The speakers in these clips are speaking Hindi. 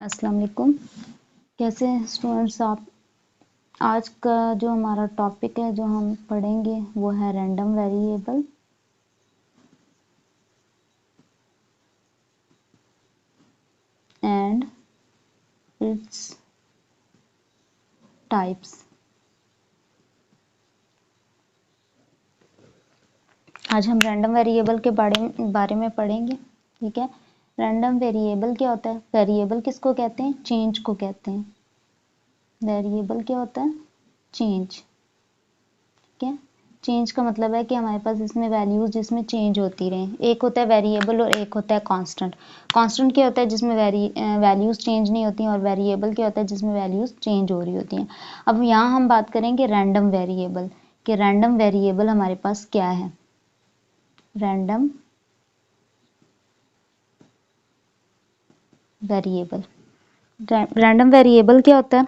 अस्सलाम वालेकुम। कैसे हैं स्टूडेंट्स आप। आज का जो हमारा टॉपिक है जो हम पढ़ेंगे वो है random variable and its types. आज हम रैंडम वेरिएबल के बारे में पढ़ेंगे। ठीक है, रैंडम वेरिएबल क्या होता है? वेरिएबल किसको कहते हैं? चेंज को कहते हैं। वेरिएबल क्या होता है? चेंज। ठीक है, चेंज का मतलब है कि हमारे पास इसमें वैल्यूज जिसमें चेंज होती रहें। एक होता है वेरिएबल और एक होता है कांस्टेंट। कांस्टेंट क्या होता है? जिसमें वैल्यूज चेंज नहीं होती हैं, और वेरिएबल क्या होता है? जिसमें वैल्यूज चेंज हो रही होती हैं। अब यहाँ हम बात करेंगे रैंडम वेरिएबल कि रैंडम वेरिएबल हमारे पास क्या है। रैंडम वेरिएबल, रैंडम वेरिएबल क्या होता है?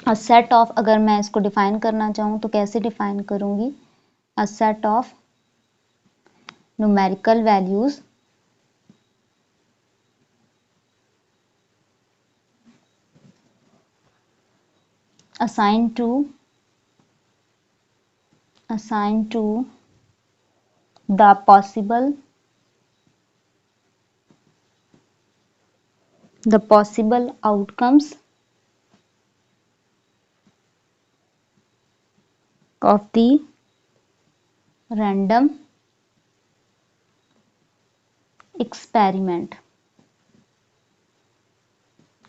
अ सेट ऑफ, अगर मैं इसको डिफाइन करना चाहूँ तो कैसे डिफाइन करूँगी? A set of numerical values assigned to the possible outcomes of the random experiment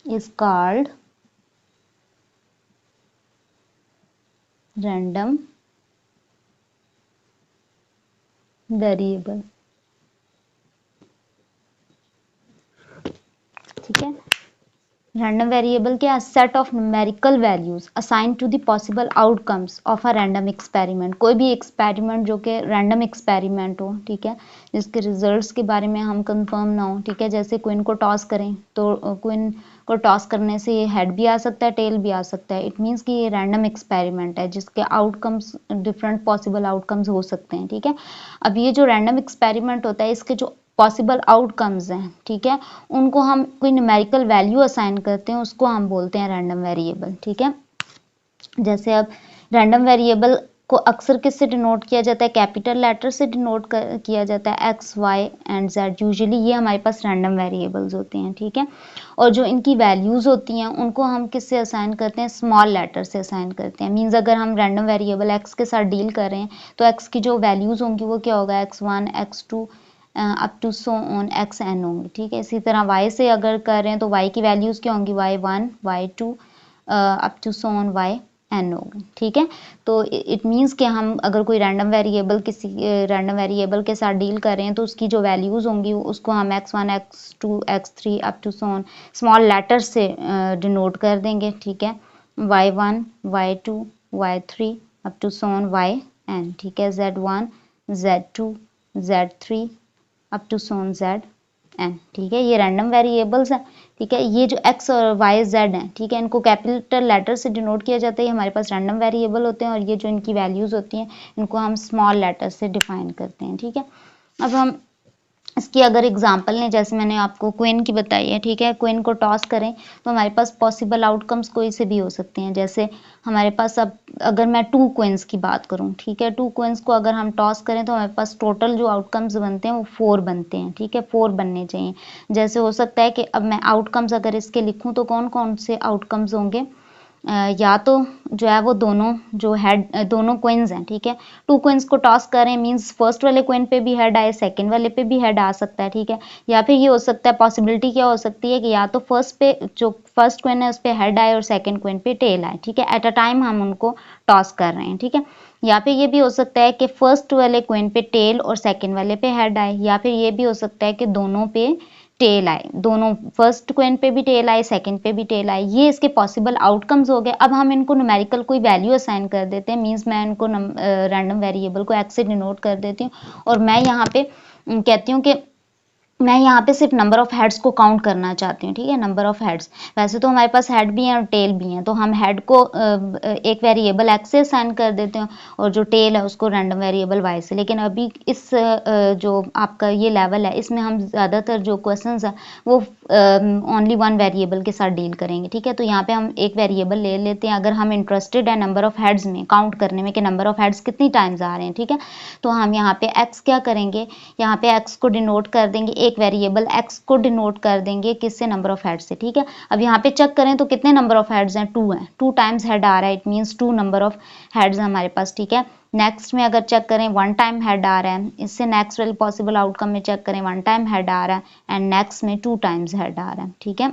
is called random variable। ठीक है, रैंडम वेरिएबल क्या? Set of numerical values assign to the possible outcomes of a random experiment. कोई भी एक्सपेरिमेंट जो कि रैंडम एक्सपेरिमेंट हो, ठीक है, जिसके रिजल्ट्स के बारे में हम कंफर्म ना हो। ठीक है, जैसे क्विन को टॉस करें तो क्विन को टॉस करने से ये हेड भी आ सकता है, टेल भी आ सकता है। इट मीन्स कि ये रैंडम एक्सपेरिमेंट है जिसके आउटकम्स डिफरेंट पॉसिबल आउटकम्स हो सकते हैं। ठीक है, अब ये जो रैंडम एक्सपेरिमेंट होता है इसके जो पॉसिबल आउटकम्स हैं, ठीक है, उनको हम कोई न्यूमेरिकल वैल्यू असाइन करते हैं, उसको हम बोलते हैं रैंडम वेरिएबल। ठीक है, जैसे अब रैंडम वेरिएबल को अक्सर किससे डिनोट किया जाता है? कैपिटल लेटर से डिनोट किया जाता है, x Y and z. Usually ये हमारे पास रैंडम वेरिएबल्स होते हैं। ठीक है, और जो इनकी वैल्यूज होती हैं उनको हम किससे असाइन करते हैं? स्मॉल लेटर से असाइन करते हैं। मीन्स अगर हम रैंडम वेरिएबल एक्स के साथ डील कर रहे हैं तो एक्स की जो वैल्यूज होंगी वो क्या होगा? x1 x2 up to so on xn होंगी। ठीक है, इसी तरह y से अगर कर रहे हैं तो y की वैल्यूज क्या होंगी? y1 y2 up to so on yn होगी। ठीक है, तो इट मीन्स कि हम अगर कोई रैंडम वेरिएबल किसी रैंडम वेरिएबल के साथ डील कर रहे हैं तो उसकी जो वैल्यूज होंगी उसको हम x1 x2 x3 up to so on small letter से डिनोट कर देंगे। ठीक है, y1 y2 y3 up to so on yn। ठीक है, z1 z2 z3 up to so on z n. ठीक है, ये रैंडम वेरिएबल्स हैं। ठीक है, ये जो एक्स और वाई जेड हैं, ठीक है, इनको कैपिटल लेटर से डिनोट किया जाता है। ये हमारे पास रैंडम वेरिएबल होते हैं, और ये जो इनकी वैल्यूज होती हैं इनको हम स्मॉल लेटर से डिफाइन करते हैं। ठीक है, अब हम इसकी अगर एग्जांपल लें, जैसे मैंने आपको क्वीन की बताई है। ठीक है, क्वीन को टॉस करें तो हमारे पास पॉसिबल आउटकम्स कोई से भी हो सकते हैं। जैसे हमारे पास अब अगर मैं 2 क्वींस की बात करूं, ठीक है, 2 क्वींस को अगर हम टॉस करें तो हमारे पास टोटल जो आउटकम्स बनते हैं वो 4 बनते हैं। ठीक है, 4 बनने चाहिए। जैसे हो सकता है कि अब मैं आउटकम्स अगर इसके लिखूं तो कौन कौन से आउटकम्स होंगे? या तो जो है वो दोनों जो हेड दोनों क्वींस हैं, ठीक है, 2 क्वींस को टॉस करें मींस फर्स्ट वाले क्वीन पे भी हेड आए, सेकंड वाले पे भी हेड आ सकता है। ठीक है, या फिर ये हो सकता है, पॉसिबिलिटी क्या हो सकती है कि या तो फर्स्ट क्वीन है उस पे हेड आए और सेकंड क्वीन पे टेल आए। ठीक है, एट अ टाइम हम उनको टॉस कर रहे हैं। ठीक है, या फिर ये भी हो सकता है कि फर्स्ट वाले क्वीन पे टेल और सेकंड वाले पे हेड आए, या फिर ये भी हो सकता है कि दोनों पे टेल आए, दोनों फर्स्ट क्वीन पे भी टेल आए सेकंड पे भी टेल आए। ये इसके पॉसिबल आउटकम्स हो गए। अब हम इनको न्यूमेरिकल कोई वैल्यू असाइन कर देते हैं। मींस मैं इनको रैंडम वेरिएबल को एक्स से डिनोट कर देती हूँ, और मैं यहाँ पे कहती हूँ कि मैं यहाँ पे सिर्फ नंबर ऑफ हेड्स को काउंट करना चाहती हूँ, ठीक है, नंबर ऑफ हेड्स। वैसे तो हमारे पास हेड भी हैं और टेल भी हैं, तो हम हेड को एक वेरिएबल एक्स से असाइन कर देते हैं और जो टेल है उसको रैंडम वेरिएबल वाई से। लेकिन अभी इस जो आपका ये लेवल है, इसमें हम ज़्यादातर जो क्वेश्चंस हैं वो ओनली वन वेरिएबल के साथ डील करेंगे, ठीक है। तो यहाँ पे हम एक वेरिएबल ले लेते हैं, अगर हम इंटरेस्टेड है नंबर ऑफ हेड्स में, काउंट करने में कि नंबर ऑफ हेड्स कितनी टाइम्स आ रहे हैं, ठीक है। तो हम यहाँ पे एक्स क्या करेंगे, यहाँ पे एक्स को डिनोट कर देंगे, एक वेरिएबल एक्स को डिनोट कर देंगे किससे, नंबर ऑफ हेड से, ठीक है। अब यहाँ पे चेक करें तो कितने नंबर ऑफ हेड्स हैं, 2 हैं, 2 टाइम्स हेड आ रहा है, it means 2 number of heads हमारे पास, ठीक है। नेक्स्ट में अगर चेक करें 1 टाइम हेड आ रहा है, इससे नेक्स्ट वाले पॉसिबल आउटकम में चेक करें 1 टाइम हेड आ रहा है एंड नेक्स्ट में 2 टाइम्स हेड आ रहा है, ठीक है।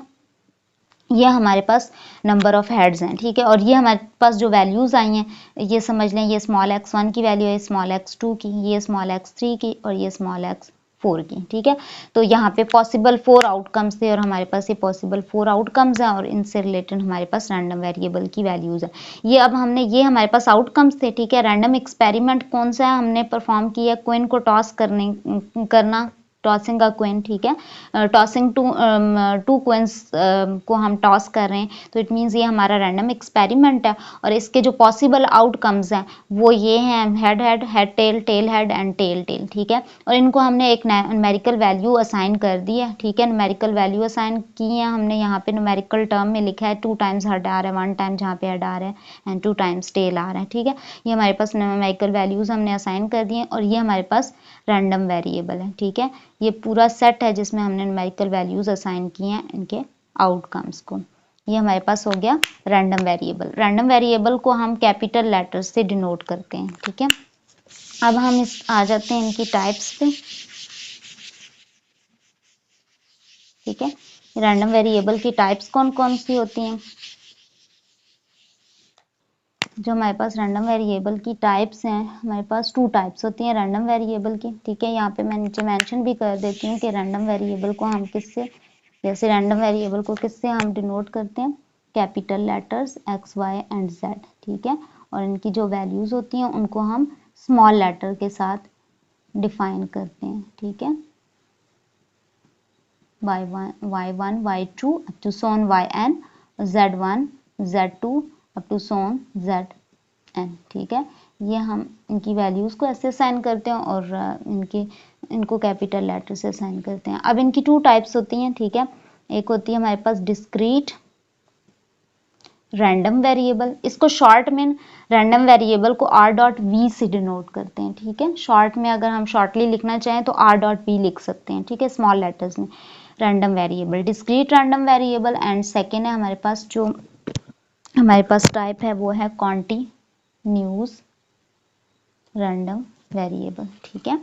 ये हमारे पास नंबर ऑफ हेड्स हैं, ठीक है। और ये हमारे पास जो वैल्यूज़ आई हैं, ये समझ लें, ये स्मॉल x1 की वैल्यू है, स्मॉल x2 की, ये स्मॉल x3 की और ये स्मॉल x4 की, ठीक है। तो यहाँ पे पॉसिबल 4 आउटकम्स थे और हमारे पास ये पॉसिबल 4 आउटकम्स हैं और इनसे रिलेटेड हमारे पास रैंडम वेरिएबल की वैल्यूज़ है। ये अब हमने, ये हमारे पास आउटकम्स थे, ठीक है। रैंडम एक्सपेरिमेंट कौन सा है, हमने परफॉर्म किया, कोइन को टॉस करना, टॉसिंग अ क्वीन, ठीक है। टॉसिंग टू क्वींस को हम टॉस कर रहे हैं, तो इट मीन्स ये हमारा रैंडम एक्सपेरिमेंट है। और इसके जो पॉसिबल आउटकम्स हैं वो ये हैं, head head, head tail, tail head and tail tail, ठीक है। और इनको हमने एक न्यूमेरिकल वैल्यू असाइन कर दी है, ठीक है। न्यूमेरिकल वैल्यू असाइन की है हमने, यहाँ पे न्यूमेरिकल टर्म में लिखा है 2 टाइम्स हेड आ रहा है, 1 टाइम जहाँ पे हेड आ रहा है एंड 2 टाइम्स टेल आ रहा है, ठीक है। ये हमारे पास न्यूमेरिकल वैल्यूज हमने असाइन कर दिए और ये हमारे पास रैंडम वेरिएबल है, ठीक है। ये पूरा सेट है जिसमें हमने न्यूमेरिकल वैल्यूज असाइन किए हैं इनके आउटकम्स को। ये हमारे पास हो गया रैंडम वेरिएबल। रैंडम वेरिएबल को हम कैपिटल लेटर्स से डिनोट करते हैं, ठीक है। अब हम इस आ जाते हैं इनकी टाइप्स पे, ठीक है। रैंडम वेरिएबल की टाइप्स कौन कौन सी होती हैं, जो हमारे पास रैंडम वेरिएबल की टाइप्स हैं, हमारे पास 2 टाइप्स होती हैं रैंडम वेरिएबल की, ठीक है। यहाँ पे मैं नीचे मेंशन भी कर देती हूँ कि रैंडम वेरिएबल को हम किससे, जैसे रैंडम वेरिएबल को किससे हम डिनोट करते हैं, capital letters X Y and Z, ठीक है। और इनकी जो वैल्यूज होती हैं उनको हम स्मॉल लेटर के साथ डिफाइन करते हैं, ठीक है। y1 y2 up to so on yn, z1 z2 up to so on zn, ठीक है। ये हम इनकी वैल्यूज़ को ऐसे असाइन करते हैं और इनको कैपिटल लेटर से असाइन करते हैं। अब इनकी 2 टाइप्स होती हैं, ठीक है। एक होती है हमारे पास डिस्क्रीट रैंडम वेरिएबल, इसको शॉर्ट में रैंडम वेरिएबल को r.v से डिनोट करते हैं, ठीक है। शॉर्ट में अगर हम शॉर्टली लिखना चाहें तो r.v लिख सकते हैं, ठीक है, स्मॉल लेटर्स में। Random variable, discrete random variable and second है हमारे पास जो हमारे पास टाइप है वो है कॉन्टिन्यूज रैंडम वेरिएबल, ठीक है।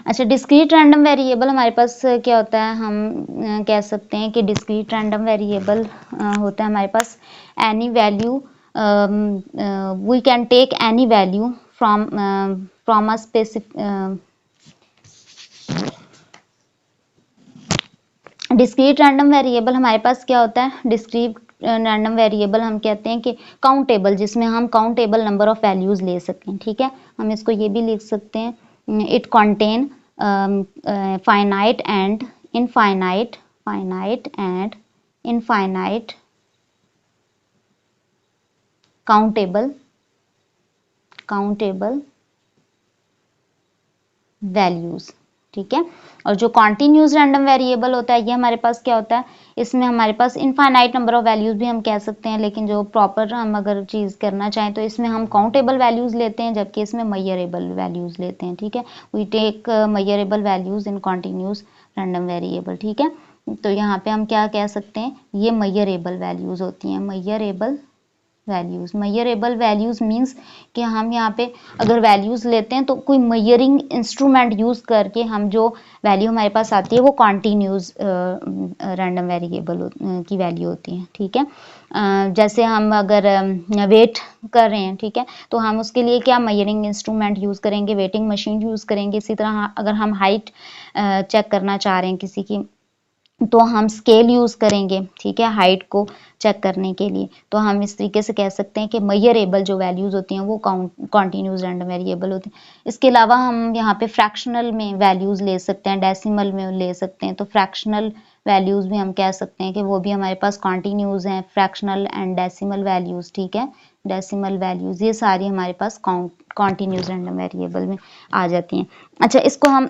अच्छा, डिस्क्रीट रैंडम वेरिएबल हमारे पास क्या होता है, हम कह सकते हैं कि डिस्क्रीट रैंडम वेरिएबल होता है हमारे पास any value, we can take any value from a specific, discrete random variable हमारे पास क्या होता है, डिस्क्रीट रैंडम वेरिएबल हम कहते हैं कि काउंटेबल, जिसमें हम काउंटेबल नंबर ऑफ वैल्यूज ले सकें, ठीक है। हम इसको ये भी लिख सकते हैं, it contain finite and infinite, finite and infinite countable values, ठीक है। और जो कॉन्टिन्यूज रैंडम वेरिएबल होता है ये हमारे पास क्या होता है, इसमें हमारे पास इनफाइनाइट नंबर ऑफ वैल्यूज भी हम कह सकते हैं, लेकिन जो प्रॉपर हम अगर चीज़ करना चाहें तो इसमें हम काउंटेबल वैल्यूज लेते हैं, जबकि इसमें मेजरेबल वैल्यूज लेते हैं, ठीक है। We take measurable values in continuous random variable, ठीक है। तो यहाँ पे हम क्या कह सकते हैं, ये मेजरेबल वैल्यूज होती हैं, मेजरेबल वैल्यूज मींस कि हम यहाँ पे अगर वैल्यूज लेते हैं तो कोई मेजरिंग इंस्ट्रूमेंट यूज करके हम जो वैल्यू हमारे पास आती है वो कॉन्टिन्यूज रैंडम वेरिएबल की वैल्यू होती है, ठीक है। जैसे हम अगर वेट कर रहे हैं, ठीक है, तो हम उसके लिए क्या मेजरिंग इंस्ट्रूमेंट यूज करेंगे, वेटिंग मशीन यूज करेंगे। इसी तरह अगर हम हाइट चेक करना चाह रहे हैं किसी की, तो हम स्केल यूज़ करेंगे, ठीक है, हाइट को चेक करने के लिए। तो हम इस तरीके से कह सकते हैं कि मेजरेबल जो वैल्यूज़ होती हैं वो कॉन्टिन्यूस रैंडम वेरिएबल होती हैं। इसके अलावा हम यहाँ पे फ्रैक्शनल में वैल्यूज़ ले सकते हैं, डेसिमल में ले सकते हैं। तो फ्रैक्शनल वैल्यूज़ भी हम कह सकते हैं कि वो भी हमारे पास कॉन्टिन्यूस हैं, फ्रैक्शनल एंड डेसिमल वैल्यूज़, ठीक है, डेसिमल वैल्यूज़ ये सारी हमारे पास कॉन्टिन्यूस रैंडम वेरिएबल में आ जाती हैं। अच्छा, इसको हम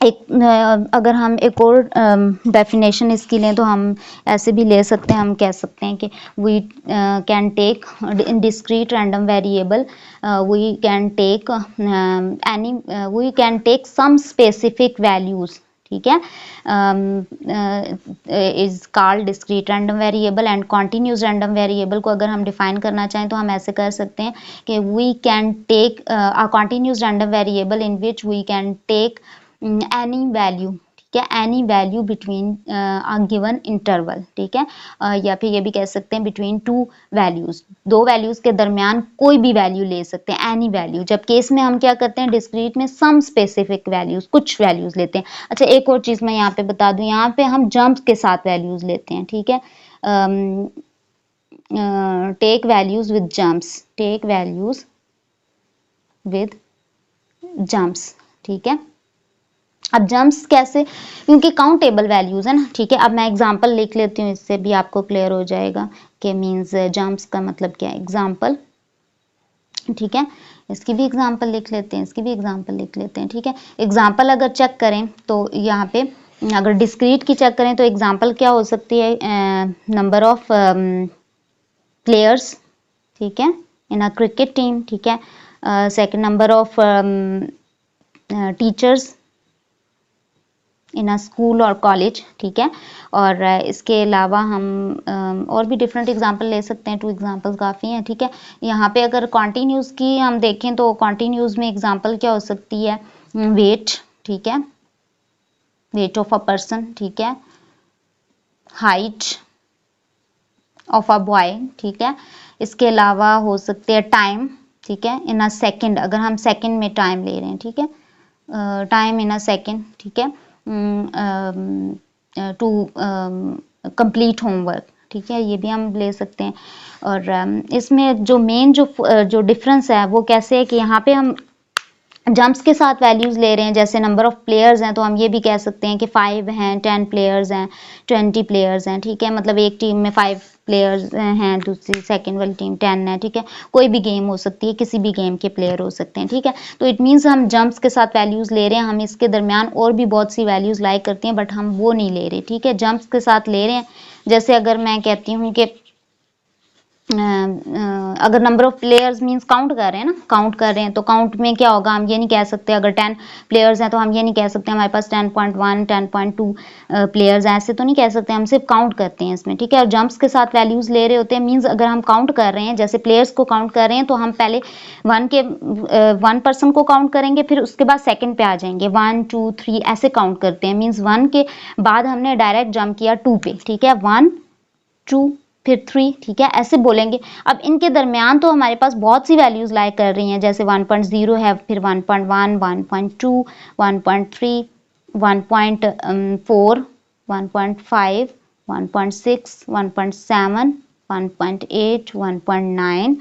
अगर हम एक और डेफिनेशन इसकी लें तो हम ऐसे भी ले सकते हैं, हम कह सकते हैं कि we can take in discrete random variable, we can take we can take some specific values, ठीक है, is called discrete random variable. And continuous random variable को अगर हम डिफाइन करना चाहें तो हम ऐसे कर सकते हैं कि we can take a continuous random variable in which we can take any value, ठीक है, any value between a given interval, ठीक है, या फिर ये भी कह सकते हैं बिटवीन टू वैल्यूज, दो वैल्यूज के दरमियान कोई भी वैल्यू ले सकते हैं, एनी वैल्यू। जब केस में हम क्या करते हैं, डिस्क्रीट में सम स्पेसिफिक वैल्यूज, कुछ वैल्यूज लेते हैं। अच्छा, एक और चीज मैं यहाँ पे बता दूं, यहाँ पे हम जंप के साथ वैल्यूज लेते हैं, ठीक है, take values with jumps, take values with jumps, ठीक है। अब जंप्स कैसे, क्योंकि काउंटेबल वैल्यूज है ना, ठीक है। अब मैं एग्जांपल लिख लेती हूँ, इससे भी आपको क्लियर हो जाएगा कि मींस जंप्स का मतलब क्या है। एग्जांपल, ठीक है, इसकी भी एग्जांपल लिख लेते हैं, इसकी भी एग्जांपल लिख लेते हैं, ठीक है। एग्जांपल अगर चेक करें तो यहाँ पे अगर डिस्क्रीट की चेक करें तो एग्जांपल क्या हो सकती है, नंबर ऑफ प्लेयर्स, ठीक है, इन अ क्रिकेट टीम, ठीक है। Second, number of teachers in a school और कॉलेज, ठीक है। और इसके अलावा हम और भी डिफरेंट एग्जांपल ले सकते हैं, 2 एग्जांपल्स काफ़ी हैं, ठीक है। यहाँ पे अगर कॉन्टिन्यूस की हम देखें तो कॉन्टिन्यूस में एग्जांपल क्या हो सकती है, वेट, ठीक है, वेट ऑफ अ पर्सन, ठीक है, हाइट ऑफ अ बॉय, ठीक है। इसके अलावा हो सकते हैं टाइम, ठीक है, इन अ सेकेंड, अगर हम सेकेंड में टाइम ले रहे हैं, ठीक है, टाइम इन अ सेकेंड, ठीक है, टू कंप्लीट होमवर्क, ठीक है, ये भी हम ले सकते हैं। और इसमें जो मेन जो डिफरेंस है वो कैसे है कि यहाँ पे हम जंप्स के साथ वैल्यूज ले रहे हैं, जैसे नंबर ऑफ प्लेयर्स हैं तो हम ये भी कह सकते हैं कि 5 हैं, 10 प्लेयर्स हैं, 20 प्लेयर्स हैं, ठीक है, मतलब एक टीम में 5 प्लेयर्स हैं, दूसरी सेकंड वाली टीम 10 है, ठीक है। कोई भी गेम हो सकती है, किसी भी गेम के प्लेयर हो सकते हैं, ठीक है। तो इट मीन्स हम जंप्स के साथ वैल्यूज ले रहे हैं, हम इसके दरमियान और भी बहुत सी वैल्यूज लाइक करती हैं बट हम वो नहीं ले रहे, ठीक है, जंप्स के साथ ले रहे हैं। जैसे अगर मैं कहती हूँ कि अगर number of players means count कर रहे हैं ना, काउंट कर रहे हैं तो काउंट में क्या होगा, हम ये नहीं कह सकते अगर 10 प्लेयर्स हैं तो हम ये नहीं कह सकते हमारे पास 10.1 10.2 प्लेयर्स हैं, ऐसे तो नहीं कह सकते, हम सिर्फ काउंट करते हैं इसमें, ठीक है। और जंप्स के साथ वैल्यूज ले रहे होते हैं, मींस अगर हम काउंट कर रहे हैं, जैसे प्लेयर्स को काउंट कर रहे हैं तो हम पहले 1 पर्सन को काउंट करेंगे, फिर उसके बाद सेकंड पे आ जाएंगे, 1 2 3 ऐसे काउंट करते हैं, मींस 1 के बाद हमने डायरेक्ट जंप किया 2 पे, ठीक है, 1 2 फिर 3, ठीक है, ऐसे बोलेंगे। अब इनके दरमियान तो हमारे पास बहुत सी वैल्यूज लाइक कर रही हैं, जैसे 1.0 है, फिर 1.1 1.2 1.3 1.4 1.5 1.6 1.7 1.8 1.9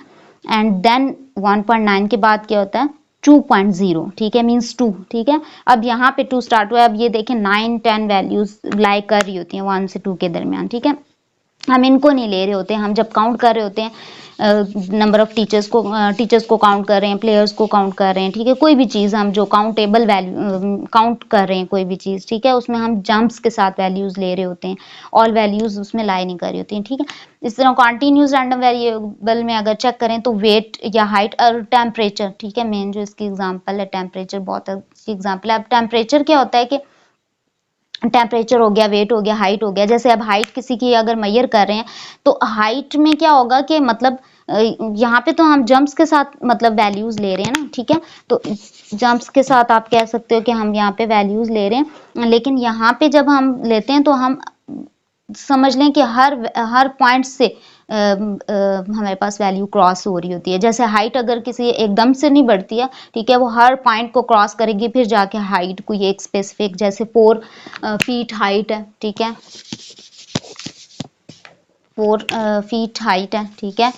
एंड देन 1.9 के बाद क्या होता है 2.0, ठीक है, मींस 2, ठीक है। अब यहाँ पे 2 स्टार्ट हुआ है, अब ये देखें 9 10 वैल्यूज लाइक कर रही होती हैं 1 से 2 के दरमियान, ठीक है। हम इनको नहीं ले रहे होते, हम जब काउंट कर रहे होते हैं नंबर ऑफ टीचर्स को काउंट कर रहे हैं, प्लेयर्स को काउंट कर रहे हैं, ठीक है, कोई भी चीज़ हम जो काउंटेबल वैल्यू काउंट कर रहे हैं कोई भी चीज़, ठीक है, उसमें हम जंप्स के साथ वैल्यूज ले रहे होते हैं, ऑल वैल्यूज उसमें लाई नहीं कर रही होती हैं, ठीक है। इस तरह कॉन्टिन्यूस रैंडम वेरिएबल में अगर चेक करें तो वेट या हाइट और टेम्परेचर, ठीक है, मेन जो इसकी एग्जाम्पल है टेम्परेचर, बहुत अच्छी एग्जाम्पल है। अब टेम्परेचर क्या होता है कि टेम्परेचर हो गया, वेट हो गया, हाइट हो गया, जैसे अब हाइट किसी की अगर मेजर कर रहे हैं तो हाइट में क्या होगा कि मतलब यहाँ पे तो हम जंप्स के साथ मतलब वैल्यूज ले रहे हैं ना, ठीक है, तो जंप्स के साथ आप कह सकते हो कि हम यहाँ पे वैल्यूज ले रहे हैं, लेकिन यहाँ पे जब हम लेते हैं तो हम समझ लें कि हर पॉइंट से हमारे पास वैल्यू क्रॉस हो रही होती है। जैसे हाइट अगर किसी एकदम से नहीं बढ़ती है, ठीक है, वो हर पॉइंट को क्रॉस करेगी, फिर जाके हाइट कोई एक स्पेसिफिक, जैसे 4 फीट हाइट है, ठीक है, 4 फीट हाइट है, ठीक है,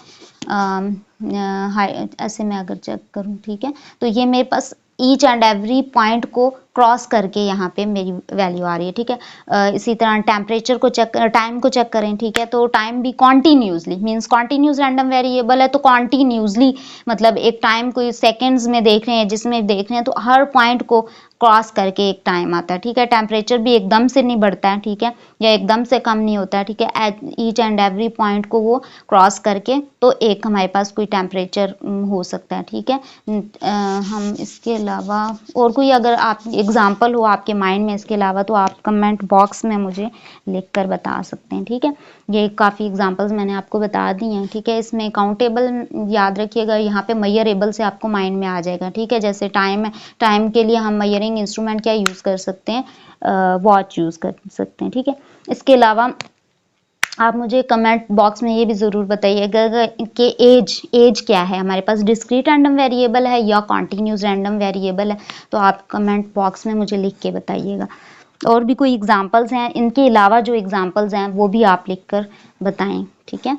ऐसे मैं अगर चेक करूं, ठीक है, तो ये मेरे पास ईच एंड एवरी पॉइंट को क्रॉस करके यहाँ पे मेरी वैल्यू आ रही है, ठीक है। इसी तरह टेम्परेचर को चेक, टाइम को चेक करें, ठीक है, तो टाइम भी continuously means continuous random variable है, तो कॉन्टिन्यूसली मतलब एक टाइम कोई सेकंड्स में देख रहे हैं, जिसमें देख रहे हैं तो हर पॉइंट को क्रॉस करके एक टाइम आता है, ठीक है। टेम्परेचर भी एकदम से नहीं बढ़ता है, ठीक है, या एकदम से कम नहीं होता है, ठीक है, ईच एंड एवरी पॉइंट को वो क्रॉस करके तो एक हमारे पास कोई टेम्परेचर हो सकता है, ठीक है। हम इसके अलावा और कोई अगर आप एग्जांपल हो आपके माइंड में इसके अलावा, तो आप कमेंट बॉक्स में मुझे लिख कर बता सकते हैं, ठीक है। ये काफ़ी एग्जांपल्स मैंने आपको बता दी हैं, ठीक है। इसमें काउंटेबल याद रखिएगा, यहाँ पे मेजरेबल से आपको माइंड में आ जाएगा, ठीक है। जैसे टाइम है, टाइम के लिए हम मेजरिंग इंस्ट्रूमेंट क्या यूज़ कर सकते हैं, वॉच यूज़ कर सकते हैं, ठीक है। इसके अलावा आप मुझे कमेंट बॉक्स में ये भी ज़रूर बताइएगा कि एज क्या है, हमारे पास डिस्क्रीट रैंडम वेरिएबल है या कॉन्टिन्यूस रैंडम वेरिएबल है, तो आप कमेंट बॉक्स में मुझे लिख के बताइएगा। और भी कोई एग्जांपल्स हैं, इनके अलावा जो एग्जांपल्स हैं वो भी आप लिख कर बताएं, ठीक है।